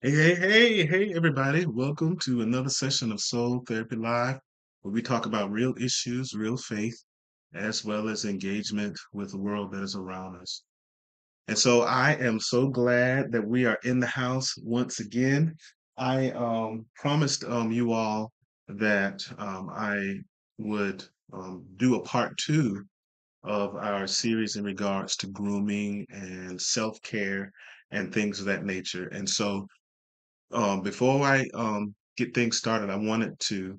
Hey, everybody. Welcome to another session of Soul Therapy Live, where we talk about real issues, real faith, as well as engagement with the world that is around us. And so I am so glad that we are in the house once again. I promised you all that I would do a part two of our series in regards to grooming and self-care and things of that nature. And so before I get things started, I wanted to,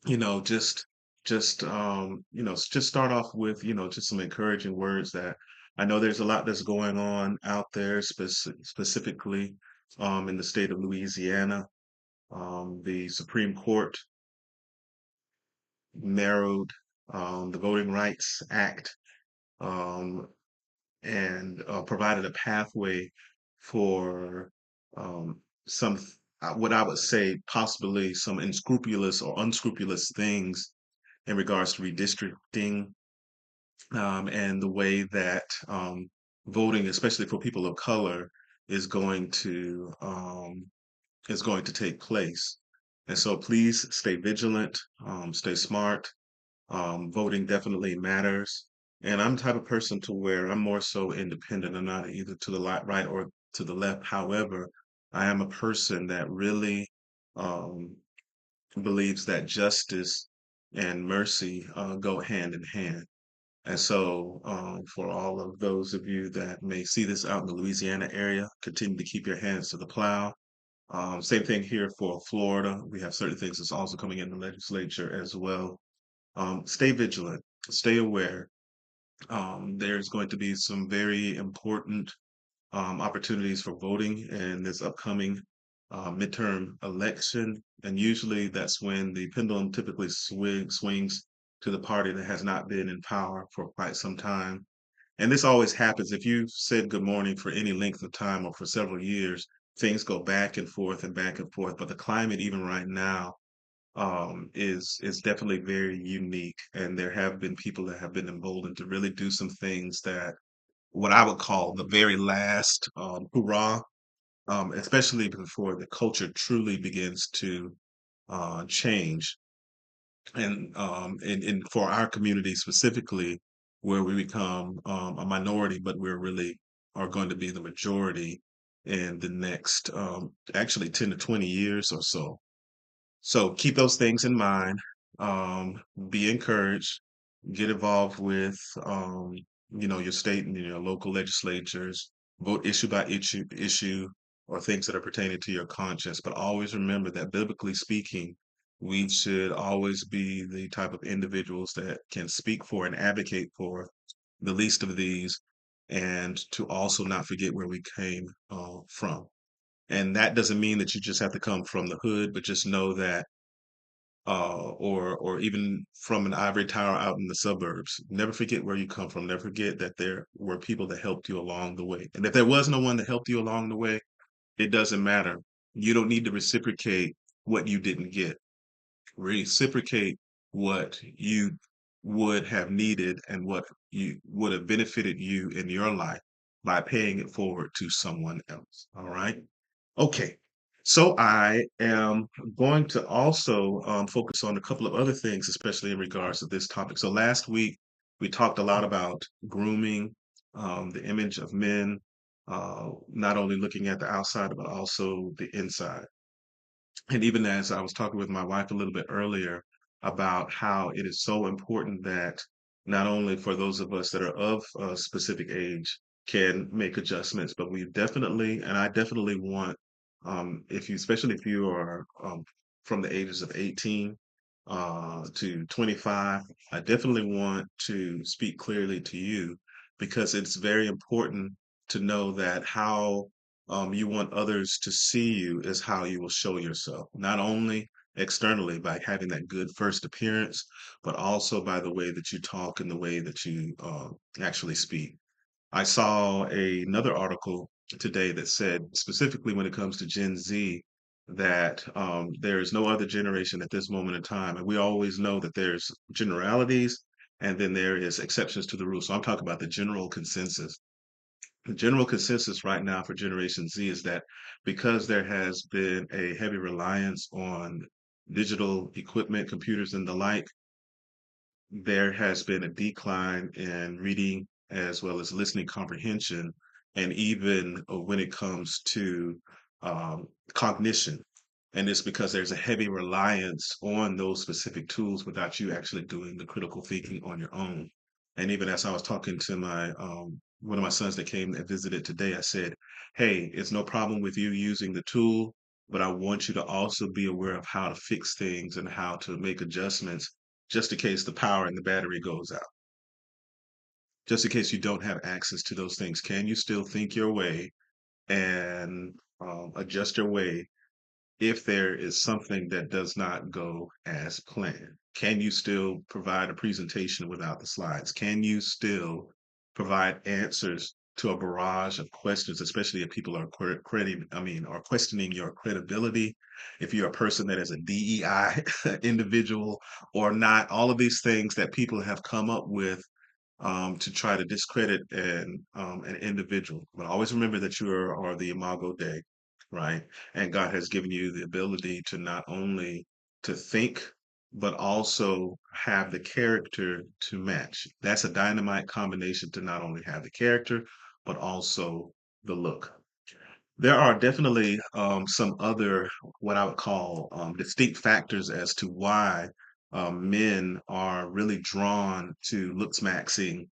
you know, just start off with, just some encouraging words that I know there's a lot that's going on out there, specifically in the state of Louisiana. The Supreme Court narrowed the Voting Rights Act um, and provided a pathway for some, what I would say, possibly some unscrupulous or unscrupulous things in regards to redistricting and the way that voting, especially for people of color, is going to um, is going to take place. And so, please stay vigilant, stay smart, voting definitely matters. And I'm the type of person to where I'm more so independent. I'm not either to the right or to the left. However, I am a person that really um, believes that justice and mercy go hand in hand. And so, for all of those of you that may see this out in the Louisiana area, continue to keep your hands to the plow. Same thing here for Florida. We have certain things that's also coming in the legislature as well. Stay vigilant, stay aware. There's going to be some very important opportunities for voting in this upcoming midterm election. And usually that's when the pendulum typically swings to the party that has not been in power for quite some time. And this always happens if you've said good morning for any length of time or for several years, things go back and forth and back and forth. But the climate, even right now, is definitely very unique, and there have been people that have been emboldened to really do some things that what I would call the very last hurrah, especially before the culture truly begins to change, and for our community specifically, where we become a minority, but we're really are going to be the majority in the next actually 10 to 20 years or so. So keep those things in mind. Be encouraged. Get involved with, your state and your local legislatures. Vote issue by issue, or things that are pertaining to your conscience. But always remember that biblically speaking, we should always be the type of individuals that can speak for and advocate for the least of these, and to also not forget where we came from. And that doesn't mean that you just have to come from the hood, but just know that, or even from an ivory tower out in the suburbs. Never forget where you come from. Never forget that there were people that helped you along the way. And if there was no one that helped you along the way, it doesn't matter. You don't need to reciprocate what you didn't get. Reciprocate what you would have needed and what you would have benefited you in your life by paying it forward to someone else. All right. Okay. So I am going to also focus on a couple of other things, especially in regards to this topic. So last week we talked a lot about grooming, the image of men, not only looking at the outside, but also the inside. And even as I was talking with my wife a little bit earlier about how it is so important that not only for those of us that are of a specific age can make adjustments, but we definitely, and I definitely want, if you, especially if you are from the ages of 18 to 25, I definitely want to speak clearly to you because it's very important to know that how you want others to see you is how you will show yourself, not only externally by having that good first appearance, but also by the way that you talk and the way that you actually speak. I saw another article today that said, specifically when it comes to Gen Z, that there is no other generation at this moment in time. And we always know that there's generalities and then there is exceptions to the rule. So I'm talking about the general consensus The general consensus right now for Generation Z is that because there has been a heavy reliance on digital equipment, computers, and the like, there has been a decline in reading as well as listening comprehension, and even when it comes to cognition. And it's because there's a heavy reliance on those specific tools without you actually doing the critical thinking on your own. And even as I was talking to my one of my sons that came and visited today, I said, "Hey, it's no problem with you using the tool, but I want you to also be aware of how to fix things and how to make adjustments just in case the power in the battery goes out, just in case you don't have access to those things. Can you still think your way and adjust your way if there is something that does not go as planned? Can you still provide a presentation without the slides? Can you still provide answers to a barrage of questions, especially if people are are questioning your credibility? If you're a person that is a DEI individual or not, all of these things that people have come up with to try to discredit an individual. But always remember that are the imago Dei, right? And God has given you the ability to not only to think, but also have the character to match. That's a dynamite combination to not only have the character, but also the look. There are definitely some other, what I would call distinct factors as to why men are really drawn to looksmaxing,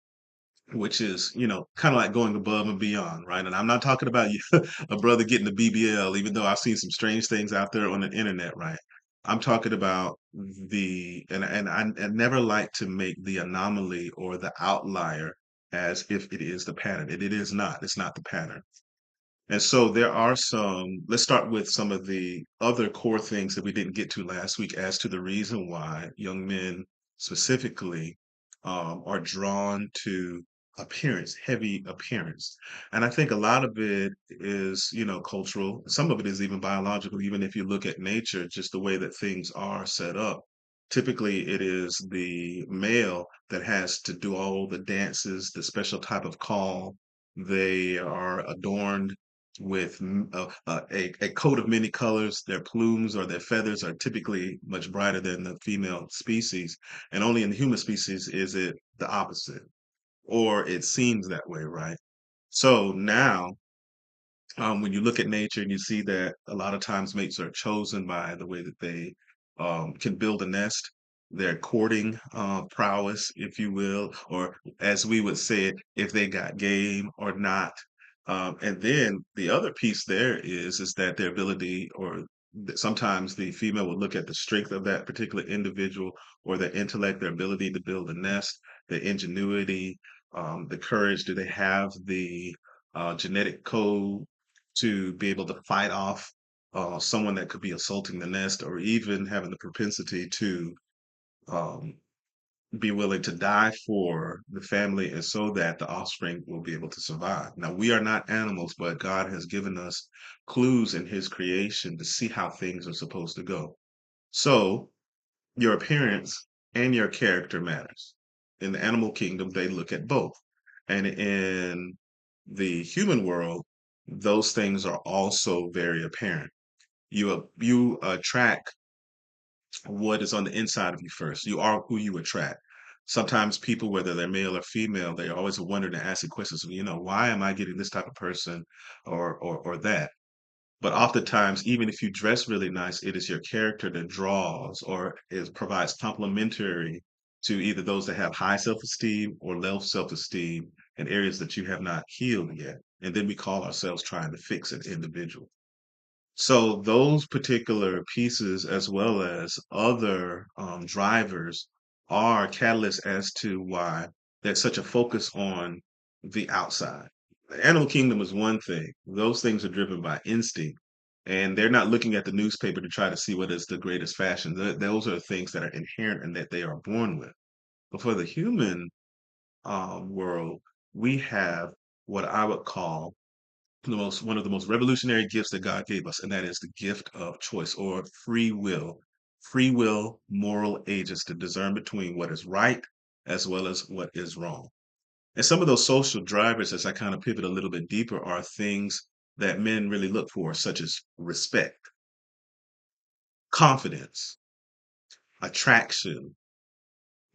which is, kind of like going above and beyond, right? And I'm not talking about you, a brother getting the BBL, even though I've seen some strange things out there on the internet, right? I'm talking about and I never like to make the anomaly or the outlier as if it is the pattern. It is not. It's not the pattern. And so there are let's start with some of the other core things that we didn't get to last week as to the reason why young men specifically are drawn to appearance, heavy appearance. And I think a lot of it is, cultural. Some of it is even biological, even if you look at nature, just the way that things are set up. Typically, it is the male that has to do all the dances, the special type of call. They are adorned with a coat of many colors. Their plumes or their feathers are typically much brighter than the female species. And only in the human species is it the opposite, or it seems that way, right? So now when you look at nature and you see that a lot of times mates are chosen by the way that they can build a nest, their courting prowess, if you will, or as we would say it, if they got game or not. And then the other piece there is that their ability, or sometimes the female would look at the strength of that particular individual, or their intellect, their ability to build a nest, their ingenuity, the courage. Do they have the genetic code to be able to fight off someone that could be assaulting the nest, or even having the propensity to um, be willing to die for the family, and so that the offspring will be able to survive. Now, we are not animals, but God has given us clues in His creation to see how things are supposed to go. So, your appearance and your character matters. In the animal kingdom, they look at both. And in the human world, those things are also very apparent. You attract what is on the inside of you first. You are who you attract. Sometimes people, whether they're male or female, they always wonder and ask the questions, why am I getting this type of person or that? But oftentimes, even if you dress really nice, it is your character that draws or provides complementary to either those that have high self-esteem or low self-esteem in areas that you have not healed yet. And then we call ourselves trying to fix an individual. So those particular pieces, as well as other drivers, are catalysts as to why there's such a focus on the outside. The animal kingdom is one thing; those things are driven by instinct, and they're not looking at the newspaper to try to see what is the greatest fashion. Those are things that are inherent and that they are born with. But for the human world, we have what I would call one of the most revolutionary gifts that God gave us, and that is the gift of choice or free will. Free will, moral agents to discern between what is right as well as what is wrong. And some of those social drivers, as I kind of pivot a little bit deeper, are things that men really look for, such as respect, confidence, attraction.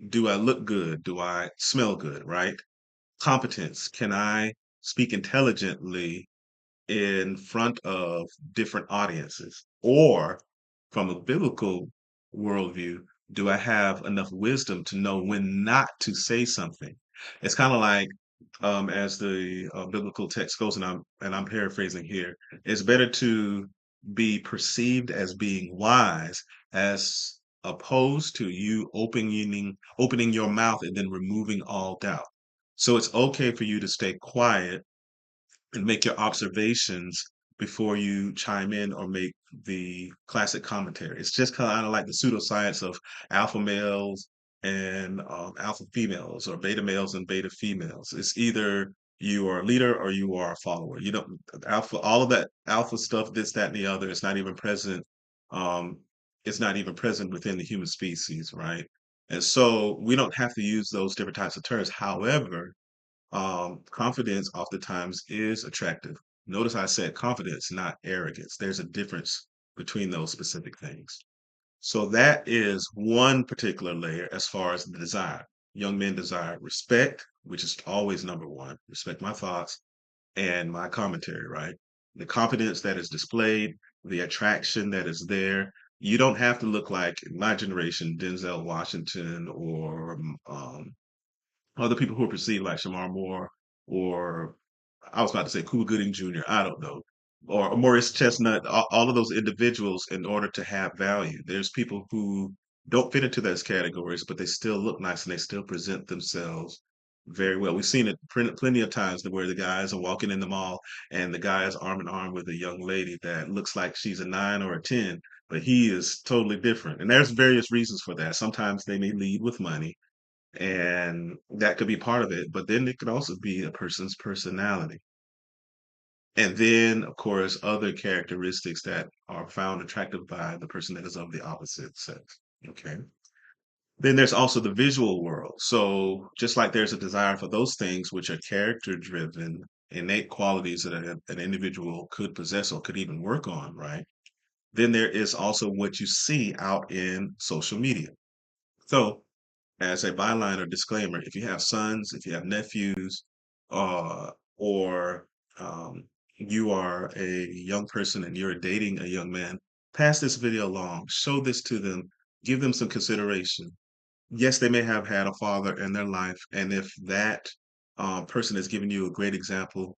Do I look good? Do I smell good? Right? Competence. Can I speak intelligently in front of different audiences? Or from a biblical worldview, do I have enough wisdom to know when not to say something? It's kind of like, as the biblical text goes, and I'm paraphrasing here. It's better to be perceived as being wise, as opposed to you opening your mouth and then removing all doubt. So it's okay for you to stay quiet and make your observations before you chime in or make the classic commentary. It's just kind of like the pseudoscience of alpha males and alpha females, or beta males and beta females. It's either you are a leader or you are a follower. You don't alpha, all of that alpha stuff, this, that, and the other. It's not even present. Um, it's not even present within the human species, right? And so we don't have to use those different types of terms. However, confidence oftentimes is attractive. Notice I said confidence, not arrogance. There's a difference between those specific things. So that is one particular layer as far as the desire. Young men desire respect, which is always number one. Respect my thoughts and my commentary, right? The confidence that is displayed, the attraction that is there. You don't have to look like, in my generation, Denzel Washington, or other people who are perceived like Shamar Moore, or I was about to say Cuba Gooding Jr. I don't know, or Maurice Chestnut. All of those individuals, in order to have value, there's people who don't fit into those categories, but they still look nice and they still present themselves very well. We've seen it plenty of times where the guys are walking in the mall and the guy is arm in arm with a young lady that looks like she's a 9 or a 10, but he is totally different. And there's various reasons for that. Sometimes they may lead with money, and that could be part of it, but then it could also be a person's personality. And then, of course, other characteristics that are found attractive by the person that is of the opposite sex. Okay. Then there's also the visual world. So just like there's a desire for those things which are character driven, innate qualities that an individual could possess or could even work on, right? Then there is also what you see out in social media. So, as a byline or disclaimer, if you have sons, if you have nephews, or you are a young person and you're dating a young man, pass this video along, show this to them, give them some consideration. Yes, they may have had a father in their life, and if that person has given you a great example,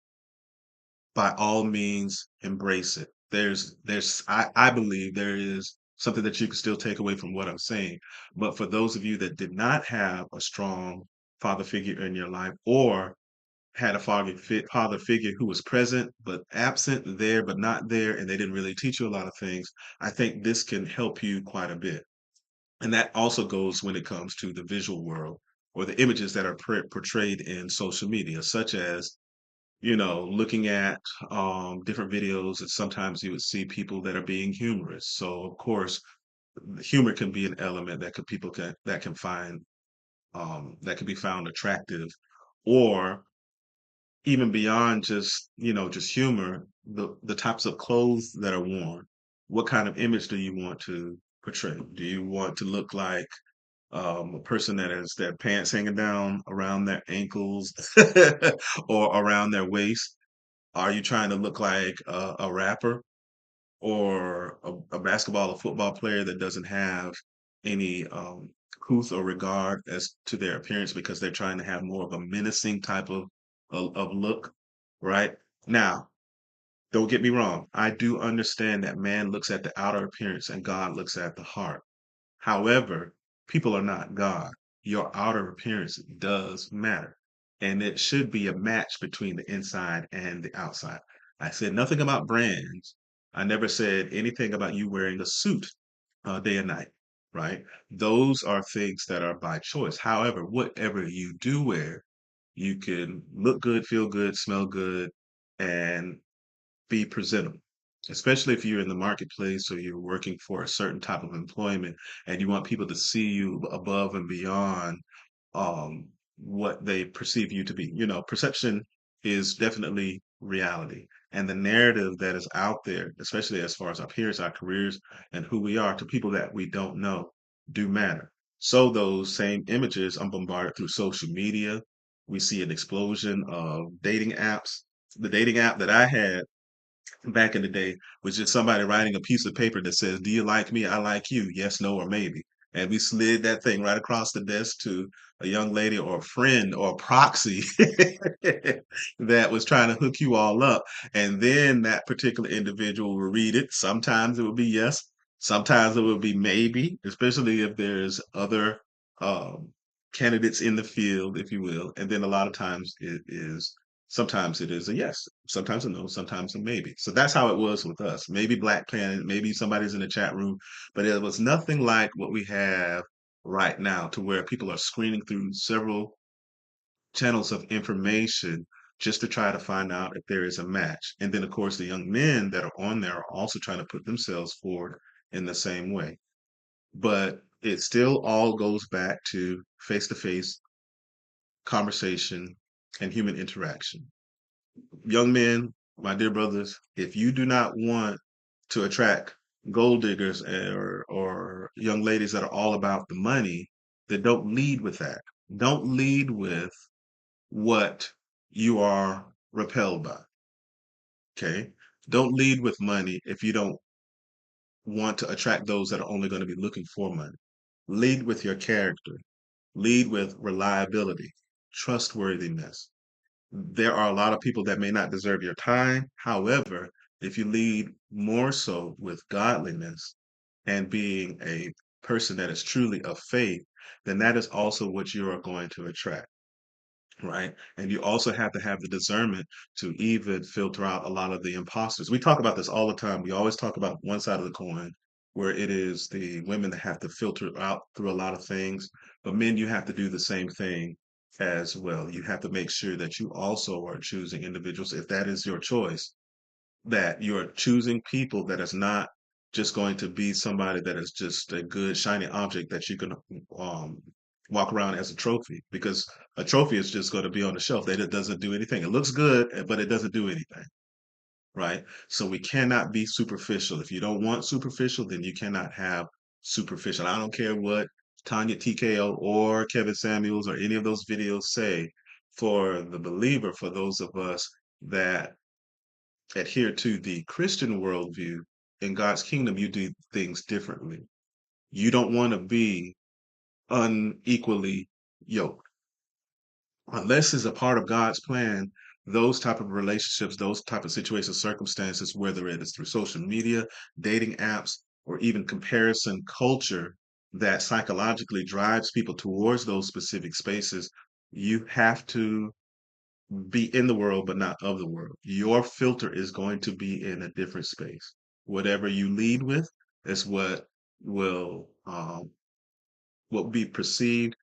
by all means embrace it. I believe there is something that you can still take away from what I'm saying. But for those of you that did not have a strong father figure in your life, or had a father figure who was present but absent, there but not there, and they didn't really teach you a lot of things, I think this can help you quite a bit. And that also goes when it comes to the visual world, or the images that are portrayed in social media, such as, looking at different videos, and sometimes you would see people that are being humorous. So of course, humor can be an element that can find that can be found attractive, or even beyond just humor, the types of clothes that are worn. What kind of image do you want to portray? Do you want to look like a person that has their pants hanging down around their ankles or around their waist? Are you trying to look like a rapper, or a basketball or football player that doesn't have any couth or regard as to their appearance, because they're trying to have more of a menacing type of look, right? Now, don't get me wrong. I do understand that man looks at the outer appearance and God looks at the heart. However, people are not God. Your outer appearance does matter. And it should be a match between the inside and the outside. I said nothing about brands. I never said anything about you wearing a suit day and night, right? Those are things that are by choice. However, whatever you do wear, you can look good, feel good, smell good, and be presentable, especially if you're in the marketplace or you're working for a certain type of employment and you want people to see you above and beyond, um, what they perceive you to be. You know, perception is definitely reality. And the narrative that is out there, especially as far as our peers, our careers, and who we are to people that we don't know, do matter. So those same images I'm bombarded through social media. We see an explosion of dating apps. The dating app that I had back in the day was just somebody writing a piece of paper that says, "Do you like me? I like you. Yes, no, or maybe." And we slid that thing right across the desk to a young lady or a friend or a proxy that was trying to hook you all up. And then that particular individual will read it. Sometimes it would be yes, sometimes it would be maybe, especially if there's other um, candidates in the field, if you will. And then a lot of times sometimes it is a yes, sometimes a no, sometimes a maybe. So that's how it was with us. Maybe Black Planet, maybe somebody's in the chat room, but it was nothing like what we have right now to where people are screening through several channels of information just to try to find out if there is a match. And then, of course, the young men that are on there are also trying to put themselves forward in the same way. But it still all goes back to face conversation and human interaction. Young men, my dear brothers, if you do not want to attract gold diggers or young ladies that are all about the money, then don't lead with that. Don't lead with what you are repelled by. Okay. Don't lead with money if you don't want to attract those that are only going to be looking for money. Lead with your character. Lead with reliability, trustworthiness. There are a lot of people that may not deserve your time. However, if you lead more so with godliness and being a person that is truly of faith, then that is also what you are going to attract, right? And you also have to have the discernment to even filter out a lot of the imposters. We talk about this all the time. We always talk about one side of the coin where it is the women that have to filter out through a lot of things, but men, you have to do the same thing as well. You have to make sure that you also are choosing individuals, if that is your choice, that you're choosing people that is not just going to be somebody that is just a good shiny object that you can um, walk around as a trophy, because a trophy is just going to be on the shelf that it doesn't do anything. It looks good, but it doesn't do anything, right? So we cannot be superficial. If you don't want superficial, then you cannot have superficial. I don't care what Tanya TKO or Kevin Samuels or any of those videos say. For the believer, for those of us that adhere to the Christian worldview, in God's kingdom, you do things differently. You don't want to be unequally yoked. Unless it's a part of God's plan, those type of relationships, those type of situations, circumstances, whether it is through social media, dating apps, or even comparison culture that psychologically drives people towards those specific spaces, you have to be in the world, but not of the world. Your filter is going to be in a different space. Whatever you lead with is will will be perceived,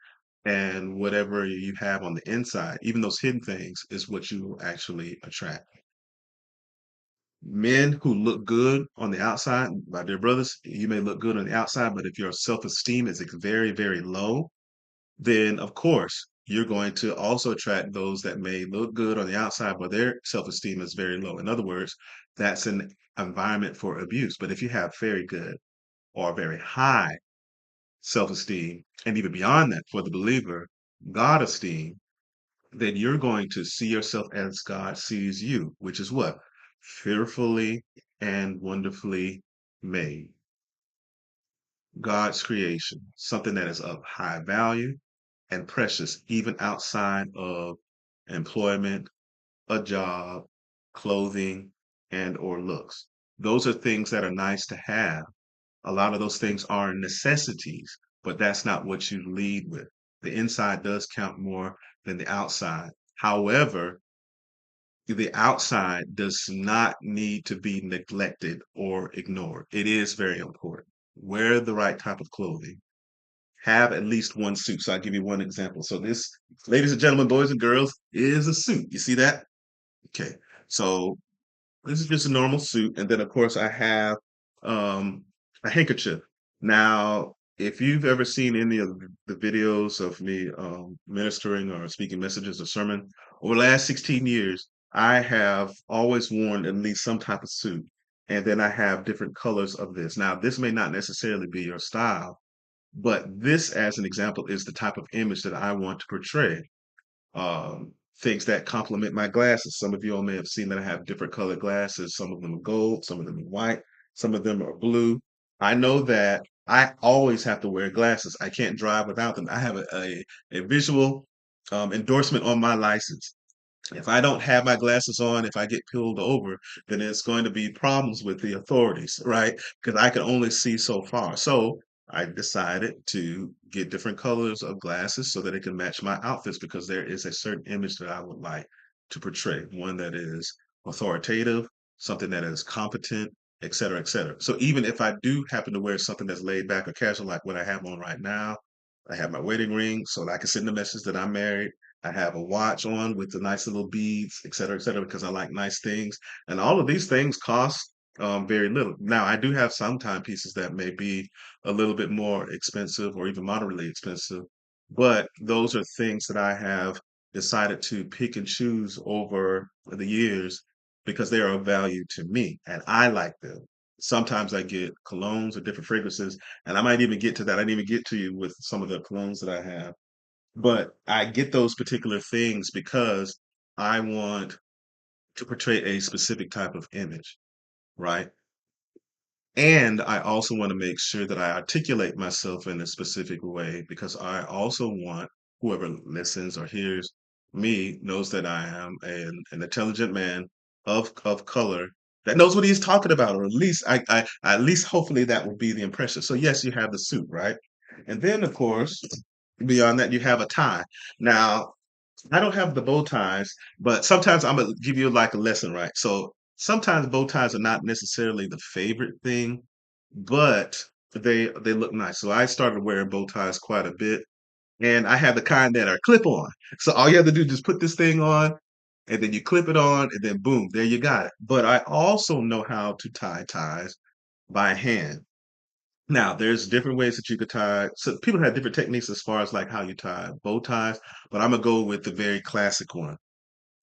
and whatever you have on the inside, even those hidden things, is what you will actually attract. Men who look good on the outside, my dear brothers, you may look good on the outside, but if your self-esteem is very, very low, then of course you're going to also attract those that may look good on the outside, but their self-esteem is very low. In other words, that's an environment for abuse. But if you have very good or very high self-esteem, and even beyond that for the believer, God esteem, then you're going to see yourself as God sees you, which is what? Fearfully and wonderfully made. God's creation, something that is of high value and precious, even outside of employment, a job, clothing, and or looks. Those are things that are nice to have. A lot of those things are necessities, but that's not what you lead with. The inside does count more than the outside. However, the outside does not need to be neglected or ignored. It is very important. Wear the right type of clothing. Have at least one suit. So I'll give you one example. So this, ladies and gentlemen, boys and girls, is a suit. You see that? Okay. So this is just a normal suit. And then of course I have um a handkerchief. Now if you've ever seen any of the videos of me ministering or speaking messages or sermon over the last 16 years, I have always worn at least some type of suit. And then I have different colors of this. Now, this may not necessarily be your style, but this, as an example, is the type of image that I want to portray. Things that complement my glasses. Some of you all may have seen that I have different colored glasses. Some of them are gold, some of them are white, some of them are blue. I know that I always have to wear glasses. I can't drive without them. I have a visual endorsement on my license. If I don't have my glasses on, if I get pulled over, then it's going to be problems with the authorities, right? Because I can only see so far. So I decided to get different colors of glasses so that it can match my outfits because there is a certain image that I would like to portray, one that is authoritative, something that is competent, et cetera, et cetera. So even if I do happen to wear something that's laid back or casual, like what I have on right now, I have my wedding ring so that I can send a message that I'm married. I have a watch on with the nice little beads, et cetera, because I like nice things. And all of these things cost very little. Now, I do have some timepieces that may be a little bit more expensive or even moderately expensive, but those are things that I have decided to pick and choose over the years because they are of value to me and I like them. Sometimes I get colognes or different fragrances, and I might even get to that. I didn't even get to you with some of the colognes that I have, but I get those particular things because I want to portray a specific type of image, right? And I also want to make sure that I articulate myself in a specific way because I also want whoever listens or hears me knows that I am an intelligent man of color that knows what he's talking about, or at least I at least hopefully that will be the impression. So yes, you have the suit, right? And then of course, beyond that, you have a tie. Now, I don't have the bow ties, but sometimes I'm gonna give you like a lesson, right? So sometimes bow ties are not necessarily the favorite thing, but they look nice. So I started wearing bow ties quite a bit, and I have the kind that are clip on. So all you have to do is just put this thing on, and then you clip it on, and then boom, there you got it. But I also know how to tie ties by hand. Now, there's different ways that you could tie. So people have different techniques as far as like how you tie bow ties, but I'm gonna go with the very classic one.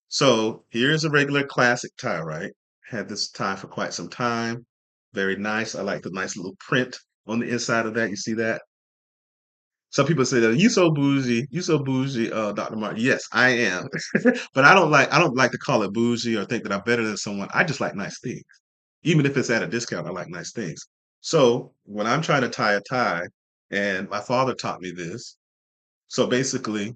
So here's a regular classic tie, right? Had this tie for quite some time. Very nice. I like the nice little print on the inside of that. You see that? Some people say that you so bougie, Dr. Martin. Yes, I am. But I don't like to call it bougie or think that I'm better than someone. I just like nice things. Even if it's at a discount, I like nice things. So when I'm trying to tie a tie, and my father taught me this. So basically,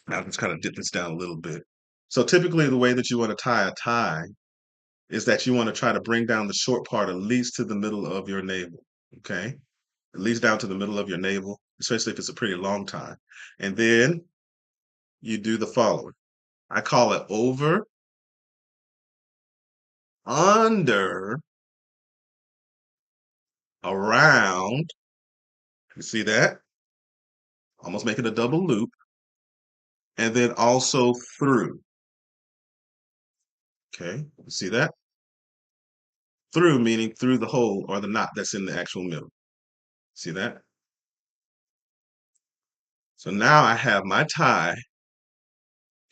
I'll just kind of dip this down a little bit. So typically the way that you want to tie a tie is that you want to try to bring down the short part at least to the middle of your navel. Okay. At least down to the middle of your navel, especially if it's a pretty long tie. And then you do the following. I call it over, under, around. You see that? Almost making a double loop. And then also through. Okay. You see that? Through meaning through the hole or the knot that's in the actual middle. See that? So now I have my tie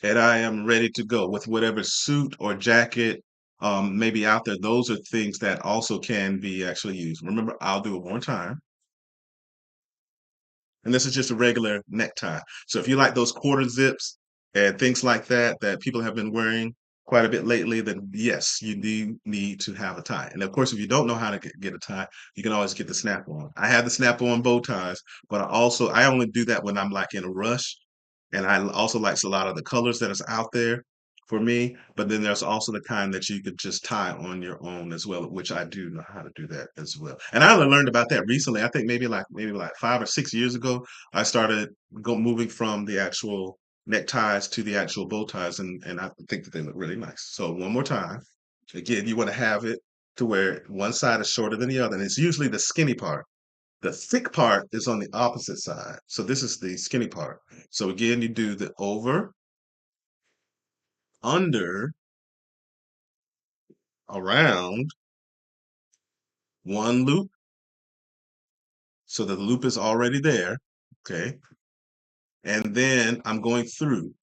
and I am ready to go with whatever suit or jacket maybe out there. Those are things that also can be actually used. Remember, I'll do it one time. And this is just a regular necktie. So if you like those quarter zips and things like that that people have been wearing quite a bit lately, then yes, you do need to have a tie. And of course, if you don't know how to get a tie, you can always get the snap on. I have the snap on bow ties, but I only do that when I'm like in a rush. And I also likes a lot of the colors that is out there for me. But then there's also the kind that you could just tie on your own as well, which I do know how to do that as well. And I only learned about that recently. I think maybe like 5 or 6 years ago, I started moving from the actual neckties to the actual bow ties, and I think that they look really nice. So one more time, again, you want to have it to where one side is shorter than the other, and it's usually the skinny part. The thick part is on the opposite side. So this is the skinny part. So again, you do the over, under, around, one loop, So the loop is already there. Okay. And then I'm going through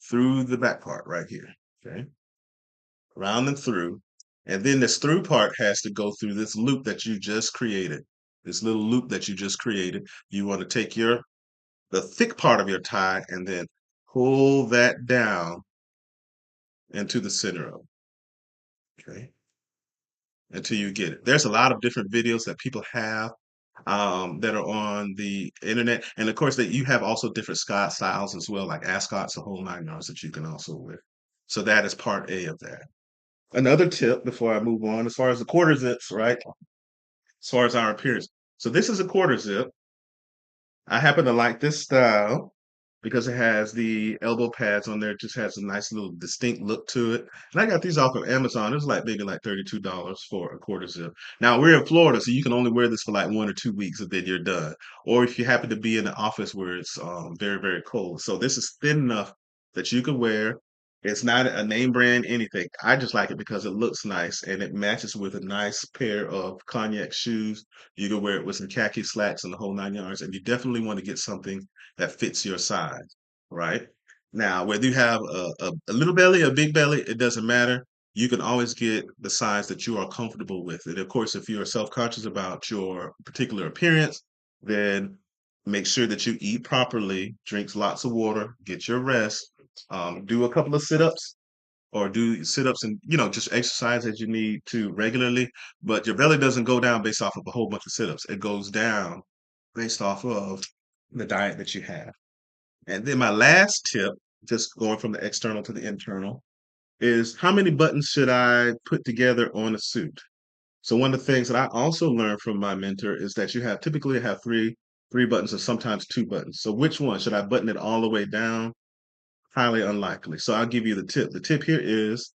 the back part right here. Okay. Round and through. And then this through part has to go through this loop that you just created. This little loop that you just created. You want to take the thick part of your tie and then pull that down into the center of it. Okay. Until you get it. There's a lot of different videos that people have that are on the internet. And of course that you have also different styles as well, like ascots, the whole 9 yards that you can also wear. So that is part A of that. Another tip before I move on, as far as the quarter zips, right? As far as our appearance. So this is a quarter zip. I happen to like this style because it has the elbow pads on there. It just has a nice little distinct look to it. And I got these off of Amazon. It was like maybe like $32 for a quarter zip. Now we're in Florida, so you can only wear this for like 1 or 2 weeks and then you're done. Or if you happen to be in an office where it's very, very cold. So this is thin enough that you can wear. It's not a name brand anything. I just like it because it looks nice and it matches with a nice pair of cognac shoes. You can wear it with some khaki slacks and the whole 9 yards. And you definitely want to get something that fits your size, right? Now, whether you have a little belly, a big belly, it doesn't matter. You can always get the size that you are comfortable with. And of course, if you are self-conscious about your particular appearance, then make sure that you eat properly, drink lots of water, get your rest, do a couple of sit-ups or do sit-ups and just exercise as you need to regularly. But your belly doesn't go down based off of a whole bunch of sit-ups. It goes down based off of the diet that you have. And then my last tip, just going from the external to the internal, is how many buttons should I put together on a suit? So one of the things that I also learned from my mentor is that you have typically have three buttons or sometimes two buttons. So which one should I button it all the way down? Highly unlikely. So I'll give you the tip. The tip here is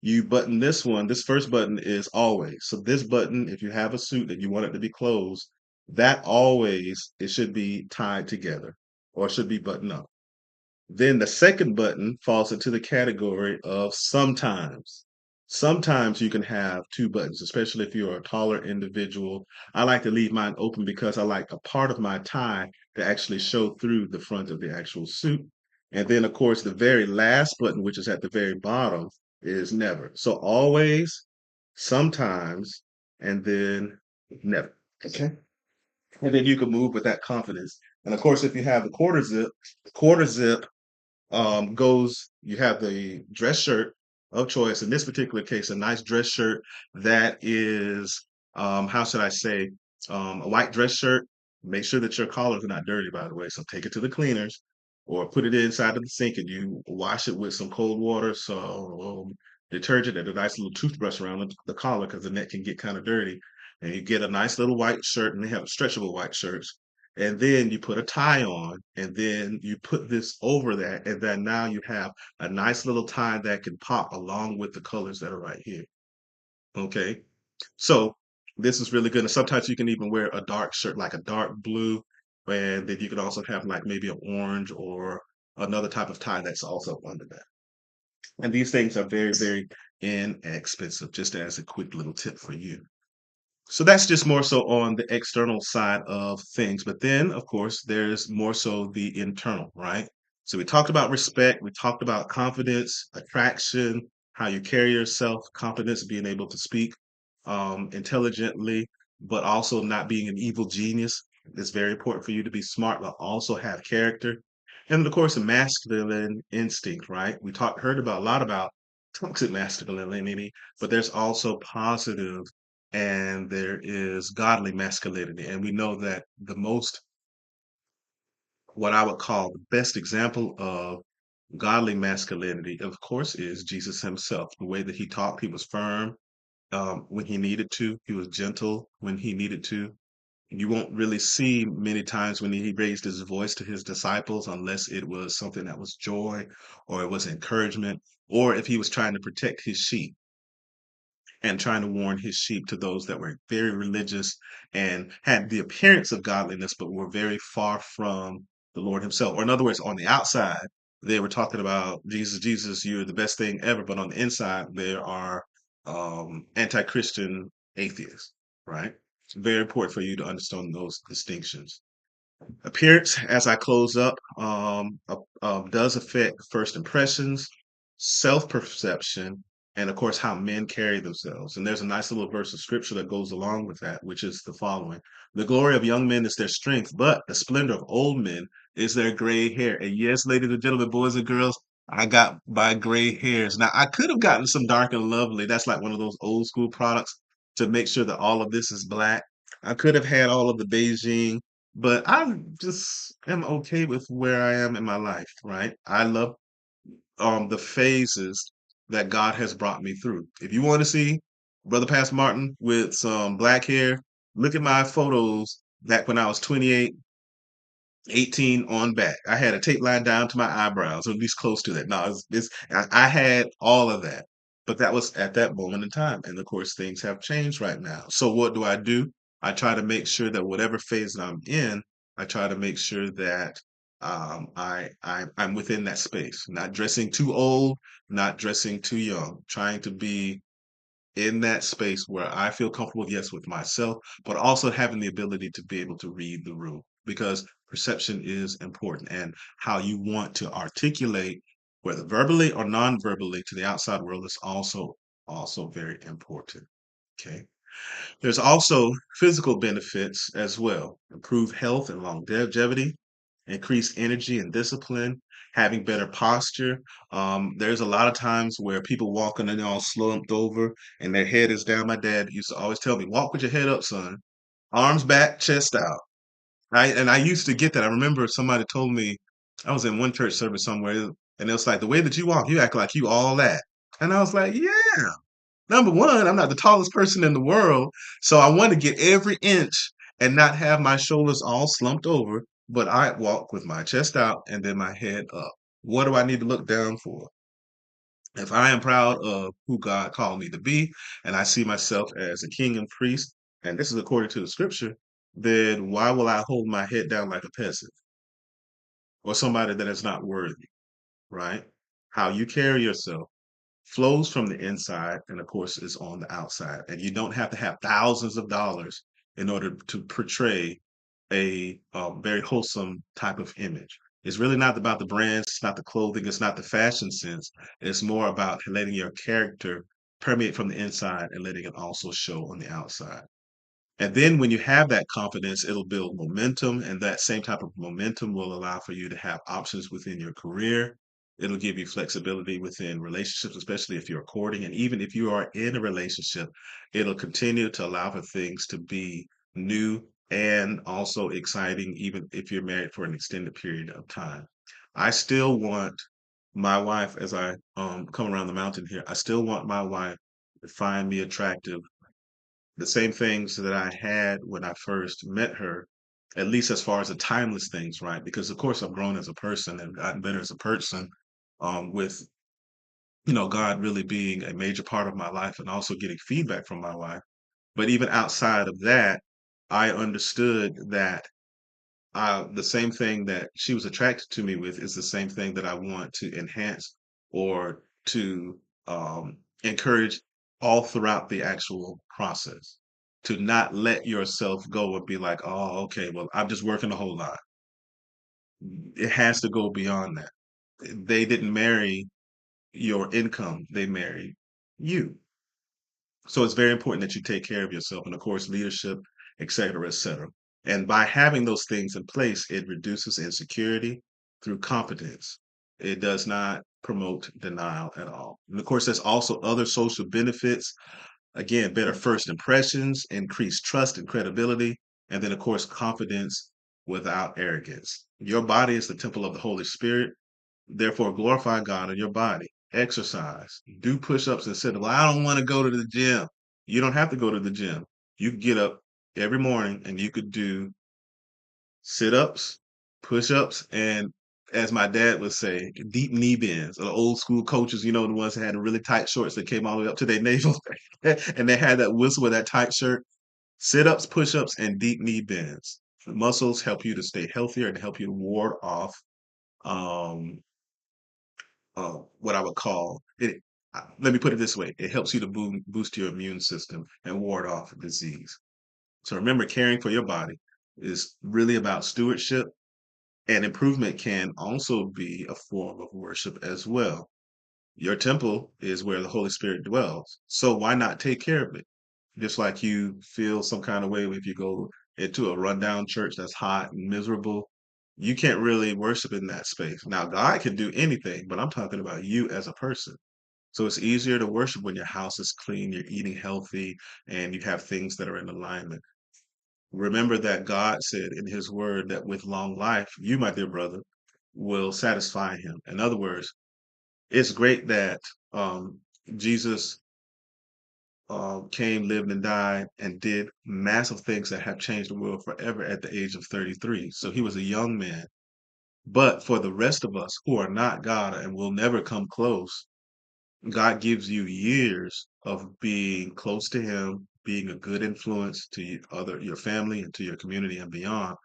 you button this one. This first button is always. So this button, if you have a suit and you want it to be closed, that always it should be tied together or should be buttoned up. Then the second button falls into the category of sometimes. Sometimes you can have two buttons, especially if you're a taller individual. I like to leave mine open because I like a part of my tie to actually show through the front of the actual suit. And then, of course, the very last button, which is at the very bottom, is never. So always, sometimes, and then never. Okay. And then you can move with that confidence. And of course, if you have the quarter zip goes, you have the dress shirt of choice. In this particular case, a nice dress shirt that is, how should I say, a white dress shirt. Make sure that your collars are not dirty, by the way. So take it to the cleaners or put it inside of the sink and you wash it with some cold water, so detergent and a nice little toothbrush around the collar because the neck can get kind of dirty. And you get a nice little white shirt, and they have stretchable white shirts and then you put a tie on, and then you put this over that, and then now you have a nice little tie that can pop along with the colors that are right here. Okay, so this is really good. And sometimes you can even wear a dark shirt, like a dark blue, and then you can also have like maybe an orange or another type of tie that's also under that. And these things are very, very inexpensive, just as a quick little tip for you. So that's just more so on the external side of things. But then, of course, there's more so the internal, right? So we talked about respect, we talked about confidence, attraction, how you carry yourself, confidence, being able to speak intelligently, but also not being an evil genius. It's very important for you to be smart, but also have character. And of course, a masculine instinct, right? We heard about a lot about toxic masculinity, but there's also positive and there is godly masculinity. And we know that the most, what I would call the best example of godly masculinity, of course, is Jesus himself. The way that he talked, he was firm when he needed to, he was gentle when he needed to. You won't really see many times when he raised his voice to his disciples unless it was something that was joy or it was encouragement or if he was trying to protect his sheep and trying to warn his sheep to those that were very religious and had the appearance of godliness, but were very far from the Lord himself. Or in other words, on the outside, they were talking about Jesus, Jesus, you're the best thing ever. But on the inside, there are anti-Christian atheists, right? It's very important for you to understand those distinctions. Appearance, as I close up, does affect first impressions, self perception, and of course, how men carry themselves. And there's a nice little verse of scripture that goes along with that, which is the following: The glory of young men is their strength, but the splendor of old men is their gray hair. And yes, ladies and gentlemen, boys and girls, I got my gray hairs. Now, I could have gotten some dark and lovely. That's like one of those old school products to make sure that all of this is black. I could have had all of the Beijing, but I just am okay with where I am in my life, right? I love the phases that God has brought me through. If you want to see Brother Pastor Martin with some black hair, look at my photos back when I was 28, 18 on back. I had a tape line down to my eyebrows, or at least close to that. No, I had all of that, but that was at that moment in time. And of course, things have changed right now. So what do? I try to make sure that whatever phase that I'm in, I try to make sure that I'm within that space, not dressing too old, not dressing too young, trying to be in that space where I feel comfortable, yes, with myself, but also having the ability to be able to read the room, because perception is important, and how you want to articulate, whether verbally or non-verbally, to the outside world is also very important. Okay. There's also physical benefits as well: improved health and longevity, increased energy and discipline, having better posture. There's a lot of times where people walking and they're all slumped over and their head is down. My dad used to always tell me, walk with your head up, son, arms back, chest out. Right. And I used to get that. I remember somebody told me, I was in one church service somewhere, and it was like, the way that you walk, you act like you all that. And I was like, yeah. Number one, I'm not the tallest person in the world, so I want to get every inch and not have my shoulders all slumped over, but I walk with my chest out and then my head up. What do I need to look down for? If I am proud of who God called me to be, and I see myself as a king and priest, and this is according to the scripture, then why will I hold my head down like a peasant or somebody that is not worthy, right? How you carry yourself flows from the inside and of course is on the outside, and you don't have to have thousands of dollars in order to portray a very wholesome type of image. It's really not about the brands, it's not the clothing, it's not the fashion sense. It's more about letting your character permeate from the inside and letting it also show on the outside. And then when you have that confidence, it'll build momentum, and that same type of momentum will allow for you to have options within your career. It'll give you flexibility within relationships, especially if you're courting. And even if you are in a relationship, it'll continue to allow for things to be new and also exciting, even if you're married for an extended period of time. I still want my wife, as I come around the mountain here, I still want my wife to find me attractive, the same things that I had when I first met her, at least as far as the timeless things, right? Because of course I've grown as a person and gotten better as a person, with God really being a major part of my life and also getting feedback from my wife. But even outside of that, I understood that the same thing that she was attracted to me with is the same thing that I want to enhance or to encourage all throughout the actual process. To not let yourself go and be like, oh, okay, well, I'm just working a whole lot. It has to go beyond that. They didn't marry your income, they married you. So it's very important that you take care of yourself and, of course, leadership, et cetera, et cetera. And by having those things in place, it reduces insecurity through confidence. It does not promote denial at all. And of course, there's also other social benefits. Again, better first impressions, increased trust and credibility, and then, of course, confidence without arrogance. Your body is the temple of the Holy Spirit. Therefore, glorify God in your body. Exercise. Do push-ups instead of, well, I don't want to go to the gym. You don't have to go to the gym. You can get up every morning and you could do sit-ups, push-ups, and as my dad would say, deep knee bends. The old school coaches, the ones that had the really tight shorts that came all the way up to their navel, and they had that whistle with that tight shirt. Sit-ups, push-ups, and deep knee bends. The muscles help you to stay healthier and help you to ward off um, what I would call it. Let me put it this way: it helps you to boost your immune system and ward off disease. So remember, caring for your body is really about stewardship, and improvement can also be a form of worship as well. Your temple is where the Holy Spirit dwells. So why not take care of it? Just like you feel some kind of way if you go into a rundown church that's hot and miserable, you can't really worship in that space. Now, God can do anything, but I'm talking about you as a person. So it's easier to worship when your house is clean, you're eating healthy, and you have things that are in alignment. Remember that God said in his word that with long life, you, my dear brother, will satisfy him. In other words, it's great that Jesus came, lived, and died, and did massive things that have changed the world forever at the age of 33. So he was a young man. But for the rest of us who are not God and will never come close, God gives you years of being close to him, being a good influence to your family and to your community and beyond.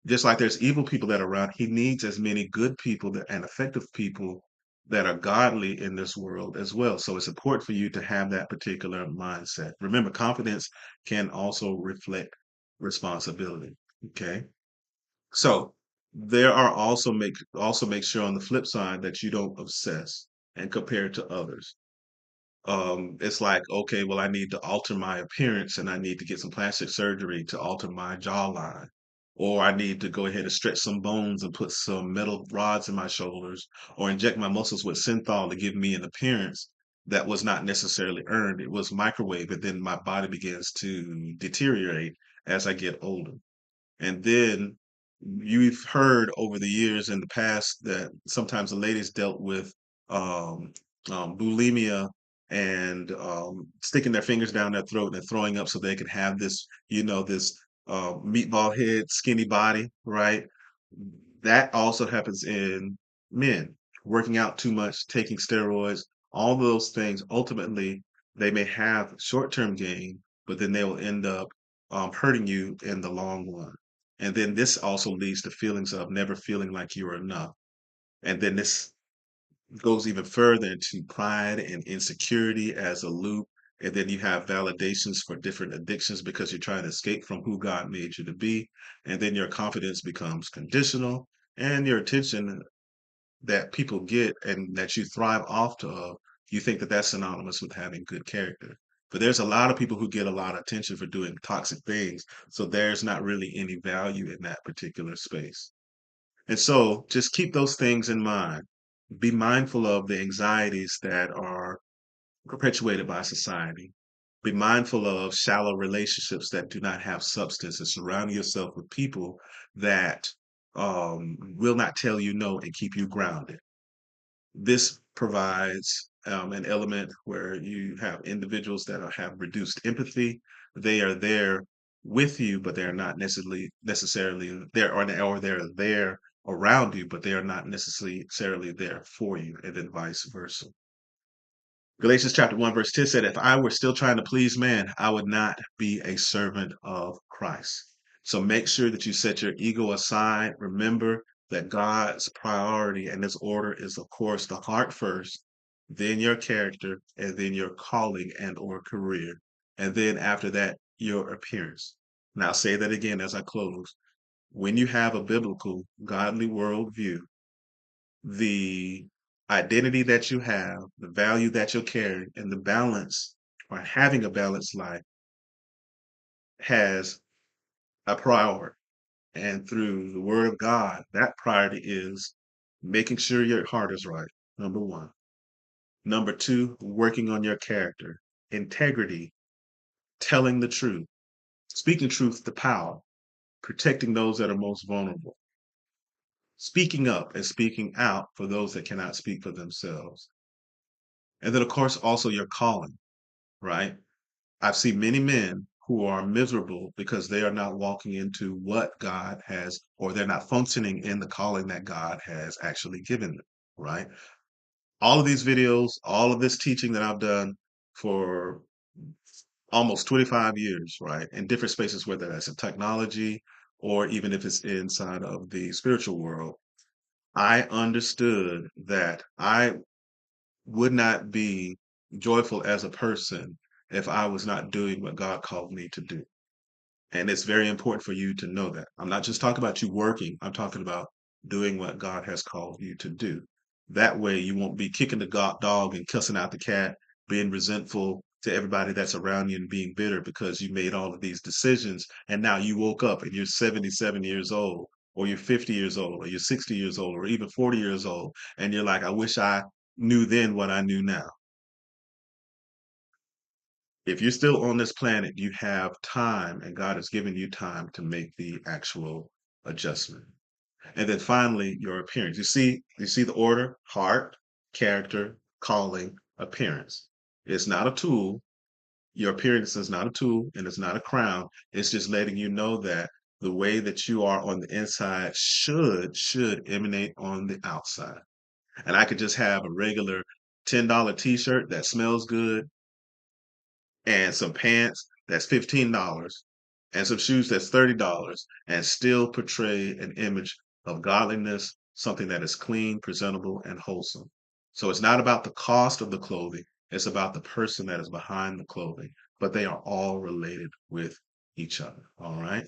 Just like there's evil people that are around, he needs as many good people and effective people that are godly in this world as well. So it's important for you to have that particular mindset. Remember, confidence can also reflect responsibility. Okay. So there are also make sure on the flip side that you don't obsess and compare to others. It's like, okay, well, I need to alter my appearance and I need to get some plastic surgery to alter my jawline. Or I need to go ahead and stretch some bones and put some metal rods in my shoulders or inject my muscles with synthol to give me an appearance that was not necessarily earned. It was microwave, and then my body begins to deteriorate as I get older. And then you've heard over the years in the past that sometimes the ladies dealt with um, bulimia and sticking their fingers down their throat and throwing up so they could have this, this meatball head, skinny body, right? That also happens in men, working out too much, taking steroids, all those things. Ultimately, they may have short-term gain, but then they will end up hurting you in the long run. And then this also leads to feelings of never feeling like you're enough. And then this goes even further into pride and insecurity as a loop. And then you have validations for different addictions because you're trying to escape from who God made you to be. And then your confidence becomes conditional, and your attention that people get and that you thrive off of, you think that that's synonymous with having good character. But there's a lot of people who get a lot of attention for doing toxic things. So there's not really any value in that particular space. And so just keep those things in mind. Be mindful of the anxieties that are perpetuated by society. Be mindful of shallow relationships that do not have substance, and surround yourself with people that will not tell you no and keep you grounded. This provides an element where you have individuals that have reduced empathy. They are there with you, but they're not necessarily there, or they're there around you, but they are not necessarily there for you, and then vice versa. Galatians chapter 1, verse 10 said, if I were still trying to please man, I would not be a servant of Christ. So make sure that you set your ego aside. Remember that God's priority and his order is, of course, the heart first, then your character, and then your calling and or career. And then after that, your appearance. Now say that again as I close. When you have a biblical, godly worldview, the identity that you have, the value that you're carrying, and the balance or having a balanced life has a priority. And through the word of God, that priority is making sure your heart is right, number one. Number two, working on your character, integrity, telling the truth, speaking truth to power, protecting those that are most vulnerable, speaking up and speaking out for those that cannot speak for themselves. And then, of course, also your calling, right? I've seen many men who are miserable because they are not walking into what God has, or they're not functioning in the calling that God has actually given them, right? All of these videos, all of this teaching that I've done for almost 25 years, right, in different spaces, whether that's in technology or even if it's inside of the spiritual world, I understood that I would not be joyful as a person if I was not doing what God called me to do. And it's very important for you to know that. I'm not just talking about you working, I'm talking about doing what God has called you to do. That way, you won't be kicking the dog and cussing out the cat, being resentful to everybody that's around you and being bitter because you made all of these decisions. And now you woke up and you're 77 years old, or you're 50 years old, or you're 60 years old, or even 40 years old. And you're like, I wish I knew then what I knew now. If you're still on this planet, you have time, and God has given you time to make the actual adjustment. And then finally, your appearance. You see the order: heart, character, calling, appearance. It's not a tool. Your appearance is not a tool and it's not a crown. It's just letting you know that the way that you are on the inside should emanate on the outside. And I could just have a regular $10 t-shirt that smells good and some pants that's $15 and some shoes that's $30 and still portray an image of godliness, something that is clean, presentable, and wholesome. So it's not about the cost of the clothing, it's about the person that is behind the clothing, but they are all related with each other. All right.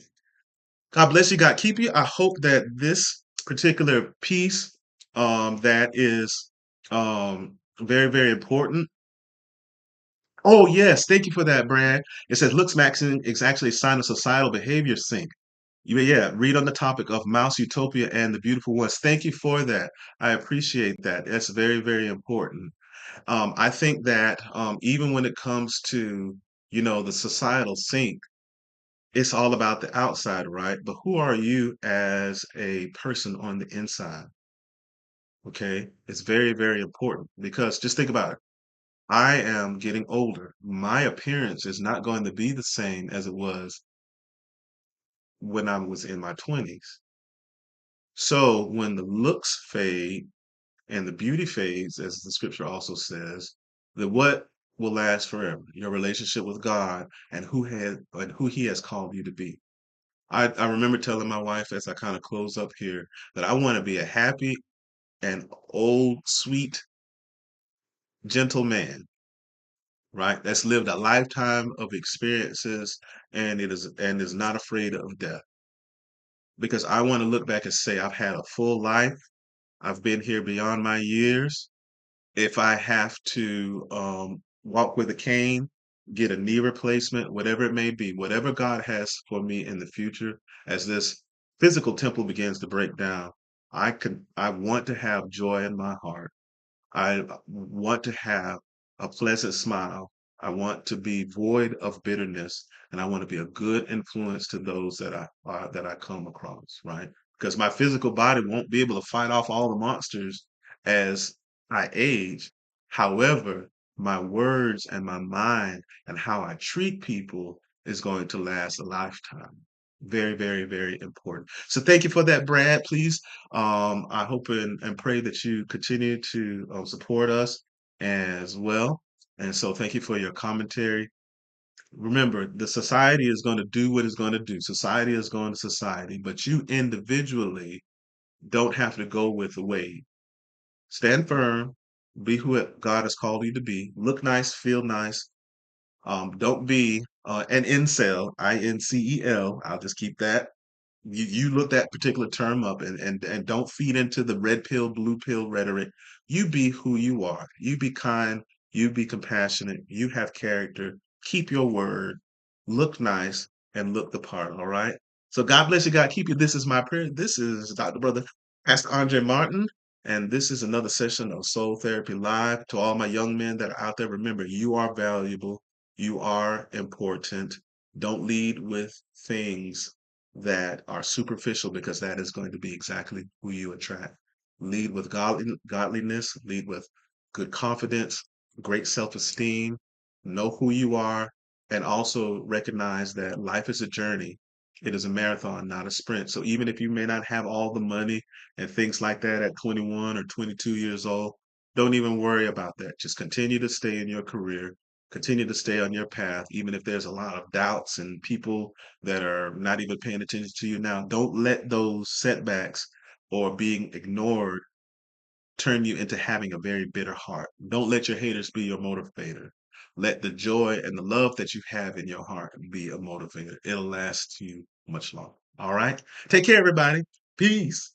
God bless you. God keep you. I hope that this particular piece that is very, very important. Oh, yes. Thank you for that, Brad. It says Looksmaxxing is actually a sign of societal behavior sync. Yeah, read on the topic of Mouse Utopia and the Beautiful Ones. Thank you for that. I appreciate that. That's very, very important. I think that even when it comes to, the societal sync, it's all about the outside, right? But who are you as a person on the inside? Okay. It's very, very important because just think about it. I am getting older. My appearance is not going to be the same as it was when I was in my 20s. So when the looks fade and the beauty fades, as the scripture also says, the what will last forever? Your relationship with God and who He has called you to be. I remember telling my wife as I kind of close up here that I want to be a happy and old, sweet, gentle man, right? That's lived a lifetime of experiences and is not afraid of death. Because I want to look back and say I've had a full life. I've been here beyond my years. If I have to walk with a cane, get a knee replacement, whatever it may be, whatever God has for me in the future, as this physical temple begins to break down, I want to have joy in my heart. I want to have a pleasant smile. I want to be void of bitterness, and I want to be a good influence to those that I come across. Right? Because my physical body won't be able to fight off all the monsters as I age. However, my words and my mind and how I treat people is going to last a lifetime. Very, very, very important. So thank you for that, Brad. Please, I hope and pray that you continue to support us as well. And so thank you for your commentary. Remember, the society is going to do what it's going to do. Society is going to society, but you individually don't have to go with the wave. Stand firm, be who God has called you to be. Look nice, feel nice. Don't be an incel, INCEL. I'll just keep that. You look that particular term up and don't feed into the red pill, blue pill rhetoric. You be who you are. You be kind. You be compassionate. You have character. Keep your word. Look nice and look the part. All right. So God bless you. God keep you. This is my prayer. This is Dr. Brother Pastor Andre Martin. And this is another session of Soul Therapy Live. To all my young men that are out there, remember, you are valuable. You are important. Don't lead with things that are superficial because that is going to be exactly who you attract. Lead with godliness, lead with good confidence, great self esteem, know who you are, and also recognize that life is a journey. It is a marathon, not a sprint. So even if you may not have all the money and things like that at 21 or 22 years old, don't even worry about that. Just continue to stay in your career, continue to stay on your path, even if there's a lot of doubts and people that are not even paying attention to you now. Don't let those setbacks or being ignored turn you into having a very bitter heart. Don't let your haters be your motivator. Let the joy and the love that you have in your heart be a motivator. It'll last you much longer. All right. Take care, everybody. Peace.